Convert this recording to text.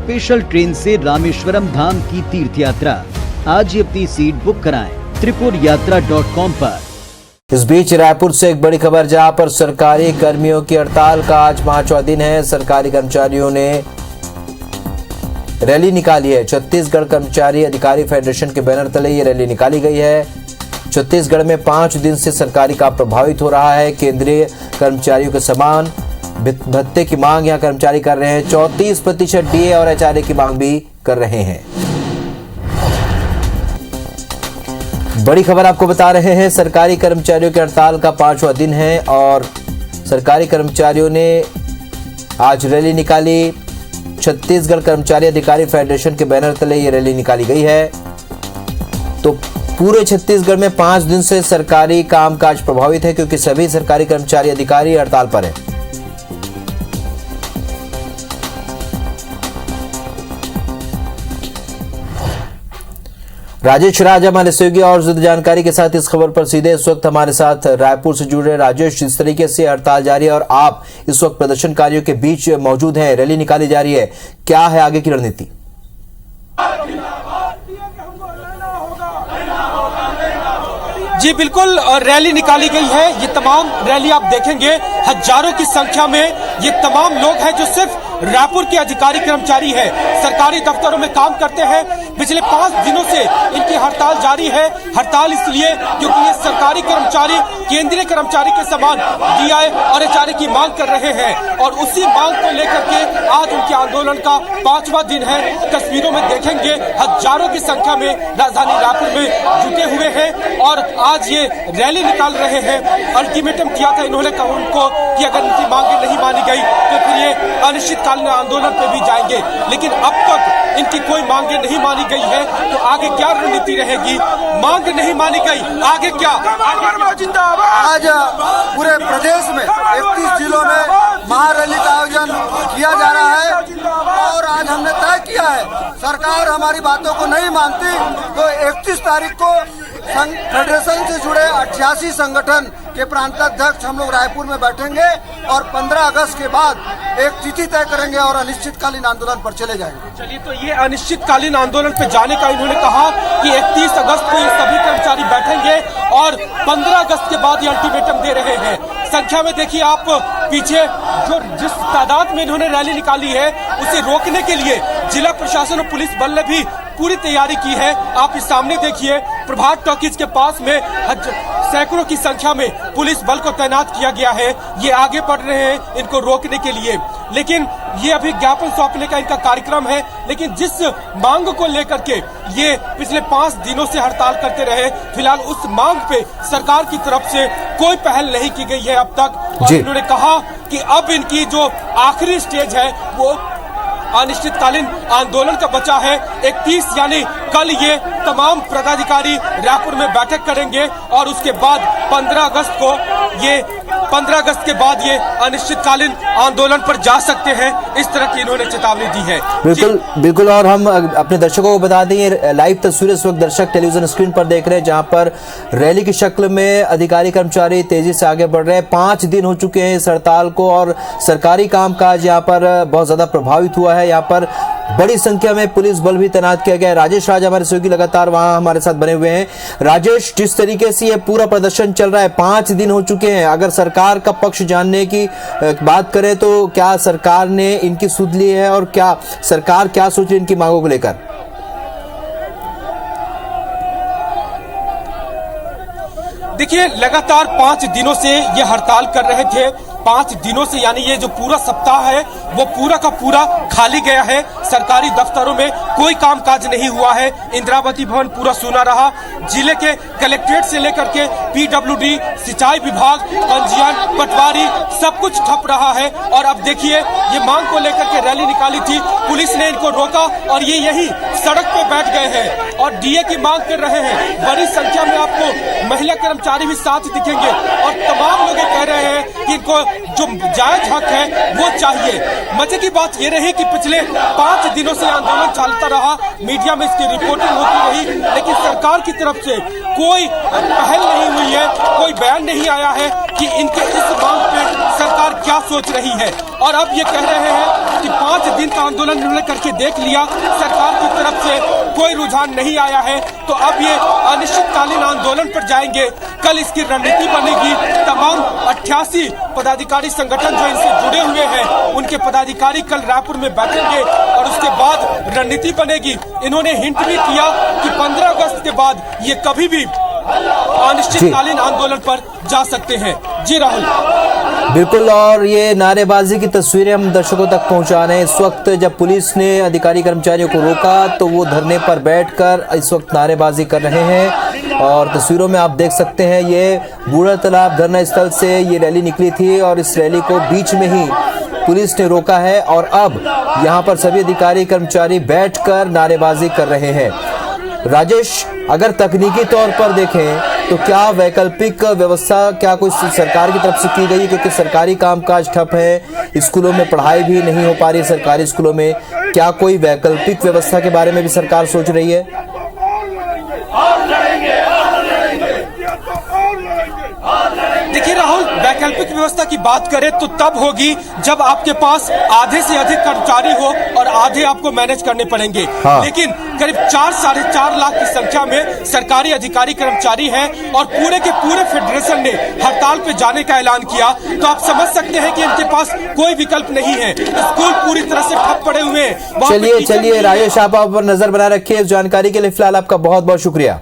Special train से रामेश्वरम धाम की तीर्थ यात्रा। आज ही अपनी सीट बुक कराएं त्रिपुरयात्रा.com पर। इस बीच रायपुर से एक बड़ी खबर, जहां पर सरकारी कर्मियों की हड़ताल का आज 5वां दिन है। सरकारी कर्मचारियों ने रैली निकाली है। छत्तीसगढ़ कर्मचारी अधिकारी फेडरेशन के बैनर तले ये रैली निकाली गई है। छत्तीसगढ़ में 5 दिन से सरकारी काम प्रभावित हो रहा है। केंद्रीय कर्मचारियों के समान भत्ते की मांग यहां कर्मचारी कर रहे हैं। 34% डीए और एचआरए की मांग भी कर रहे हैं। बड़ी खबर आपको बता रहे हैं, सरकारी कर्मचारियों की हड़ताल का 5वां दिन है और सरकारी कर्मचारियों ने आज रैली निकाली। छत्तीसगढ़ कर्मचारी अधिकारी फेडरेशन के बैनर तले ये रैली निकाली गई है। तो पूरे छत्तीसगढ़ में 5 दिन से सरकारी कामकाज प्रभावित है, क्योंकि सभी सरकारी कर्मचारी अधिकारी हड़ताल पर हैं। राजेश राज हमारे सहयोगी और ज्यादा जानकारी के साथ इस खबर पर सीधे इस वक्त हमारे साथ रायपुर से जुड़ रहे। राजेश, जिस तरीके से हड़ताल जारी है और आप इस वक्त प्रदर्शनकारियों के बीच मौजूद हैं, रैली निकाली जा रही है, क्या है आगे की रणनीति? जी बिल्कुल, रैली निकाली गई है। ये तमाम रैली आप देखेंगे हजारों की संख्या में ये तमाम लोग हैं जो सिर्फ रायपुर के अधिकारी कर्मचारी हैं, सरकारी दफ्तरों में काम करते हैं। पिछले 5 दिनों से इनकी हड़ताल जारी है। हड़ताल इसलिए क्योंकि ये सरकारी कर्मचारी केंद्रीय कर्मचारी के समान डीआई और एचआरए की मांग कर रहे हैं और उसी मांग को लेकर के आज उनके आंदोलन का 5वां दिन है। तस्वीरों में देखेंगे हजारों की संख्या में राजधानी रायपुर में जुटे हुए हैं और आज ये रैली निकाल रहे हैं। अल्टीमेटम किया था इन्होंने उनको कि अगर इनकी मांगे नहीं मानी गई तो फिर ये अनिश्चितकालीन आंदोलन पे भी जाएंगे, लेकिन अब तक इनकी कोई मांगे नहीं मानी गई है। तो आगे क्या रणनीति रहेगी? मांग नहीं मानी गई, आगे क्या? आज पूरे प्रदेश में 31 जिलों में महारैली का आयोजन किया जा रहा है और आज हमने तय किया है, सरकार हमारी बातों को नहीं मानती तो 31 तारीख को फेडरेशन से जुड़े 88 संगठन के प्रांताध्यक्ष हम लोग रायपुर में बैठेंगे और 15 अगस्त के बाद एक तिथि तय करेंगे और अनिश्चितकालीन आंदोलन पर चले जाएंगे। चलिए, तो ये अनिश्चितकालीन आंदोलन पे जाने का इन्होंने कहा कि 31 अगस्त को ये सभी कर्मचारी बैठेंगे और 15 अगस्त के बाद ये अल्टीमेटम दे रहे हैं। संख्या में देखिए आप पीछे जो जिस तादाद में इन्होंने रैली निकाली है उसे रोकने के लिए जिला प्रशासन और पुलिस बल ने भी पूरी तैयारी की है। आप इस सामने देखिए प्रभात टॉकीज के पास में सैकड़ों की संख्या में पुलिस बल को तैनात किया गया है। ये आगे बढ़ रहे हैं इनको रोकने के लिए, लेकिन ये अभी ज्ञापन सौंपने का इनका कार्यक्रम है। लेकिन जिस मांग को लेकर के ये पिछले 5 दिनों से हड़ताल करते रहे, फिलहाल उस मांग पे सरकार की तरफ से कोई पहल नहीं की गई है अब तक। और इन्होंने कहा कि अब इनकी जो आखिरी स्टेज है वो अनिश्चितकालीन आंदोलन का बचा है। 31 यानी कल ये तमाम पदाधिकारी रायपुर में बैठक करेंगे और उसके बाद 15 अगस्त के बाद ये अनिश्चितकालीन आंदोलन पर जा सकते हैं। इस तरह की इन्होंने चेतावनी दी है। बिल्कुल और हम अपने दर्शकों को बता दें, लाइव तस्वीरें इस वक्त दर्शक टेलीविजन स्क्रीन पर देख रहे हैं, जहां पर रैली की शक्ल में अधिकारी कर्मचारी तेजी से आगे बढ़ रहे हैं। 5 दिन हो चुके हैं इस हड़ताल को और सरकारी कामकाज यहाँ पर बहुत ज्यादा प्रभावित हुआ है। यहाँ पर बड़ी संख्या में पुलिस बल भी तैनात किया गया है। राजेश राज हमारे सहयोगी लगातार वहां हमारे साथ बने हुए हैं। राजेश, जिस तरीके से ये पूरा प्रदर्शन चल रहा है, 5 दिन हो चुके हैं, अगर सरकार का पक्ष जानने की बात करें तो क्या सरकार ने इनकी सुध ली है और क्या सरकार क्या सोच रही है इनकी मांगों को लेकर? देखिए, लगातार 5 दिनों से ये हड़ताल कर रहे थे। 5 दिनों से यानी ये जो पूरा सप्ताह है वो पूरा का पूरा खाली गया है। सरकारी दफ्तरों में कोई कामकाज नहीं हुआ है। इंदिरावती भवन पूरा सूना रहा। जिले के कलेक्ट्रेट से लेकर के पीडब्ल्यूडी, सिंचाई विभाग, पंजीयन, पटवारी सब कुछ ठप रहा है। और अब देखिए ये मांग को लेकर के रैली निकाली थी, पुलिस ने इनको रोका और ये यही सड़क पे बैठ गए हैं और डीए की मांग कर रहे हैं। बड़ी संख्या में आपको महिला कर्मचारी भी साथ दिखेंगे और तमाम लोग कह रहे हैं कि इनको जो जायज हक है वो चाहिए। मजे की बात ये रही कि पिछले 5 दिनों से आंदोलन चलता रहा, मीडिया में इसकी रिपोर्टिंग होती रही, लेकिन सरकार की तरफ से कोई पहल नहीं हुई है, कोई बयान नहीं आया है कि इनके इस मांग पे सरकार क्या सोच रही है। और अब ये कह रहे हैं कि 5 दिन का आंदोलन उन्होंने करके देख लिया, सरकार की तरफ से कोई रुझान नहीं आया है, तो अब ये अनिश्चितकालीन आंदोलन पर जाएंगे। कल इसकी रणनीति बनेगी। तमाम 88 पदाधिकारी संगठन जो इनसे जुड़े हुए हैं, उनके पदाधिकारी कल रायपुर में बैठेंगे और उसके बाद रणनीति बनेगी। इन्होंने हिंट भी किया कि 15 अगस्त के बाद ये कभी भी अनिश्चितकालीन आंदोलन पर जा सकते हैं। जी राहुल। बिल्कुल, और ये नारेबाजी की तस्वीरें हम दर्शकों तक पहुंचा रहे हैं। इस वक्त जब पुलिस ने अधिकारी कर्मचारियों को रोका तो वो धरने पर बैठकर इस वक्त नारेबाजी कर रहे हैं और तस्वीरों में आप देख सकते हैं ये बूढ़ा तालाब धरना स्थल से ये रैली निकली थी और इस रैली को बीच में ही पुलिस ने रोका है और अब यहाँ पर सभी अधिकारी कर्मचारी बैठकर नारेबाजी कर रहे हैं। राजेश, अगर तकनीकी तौर पर देखें तो क्या वैकल्पिक व्यवस्था क्या कोई सरकार की तरफ से की गई है, क्योंकि सरकारी कामकाज ठप है, स्कूलों में पढ़ाई भी नहीं हो पा रही है सरकारी स्कूलों में, क्या कोई वैकल्पिक व्यवस्था के बारे में भी सरकार सोच रही है? देखिए राहुल, वैकल्पिक व्यवस्था की बात करें तो तब होगी जब आपके पास आधे से अधिक कर्मचारी हो और आधे आपको मैनेज करने पड़ेंगे। हाँ। लेकिन करीब 4-4.5 लाख की संख्या में सरकारी अधिकारी कर्मचारी हैं और पूरे के पूरे फेडरेशन ने हड़ताल पे जाने का ऐलान किया, तो आप समझ सकते हैं कि इनके पास कोई विकल्प नहीं है। स्कूल पूरी तरह से ठप पड़े हुए हैं। चलिए राजेश, आप पर नजर बनाए रखिए। इस जानकारी के लिए फिलहाल आपका बहुत बहुत शुक्रिया।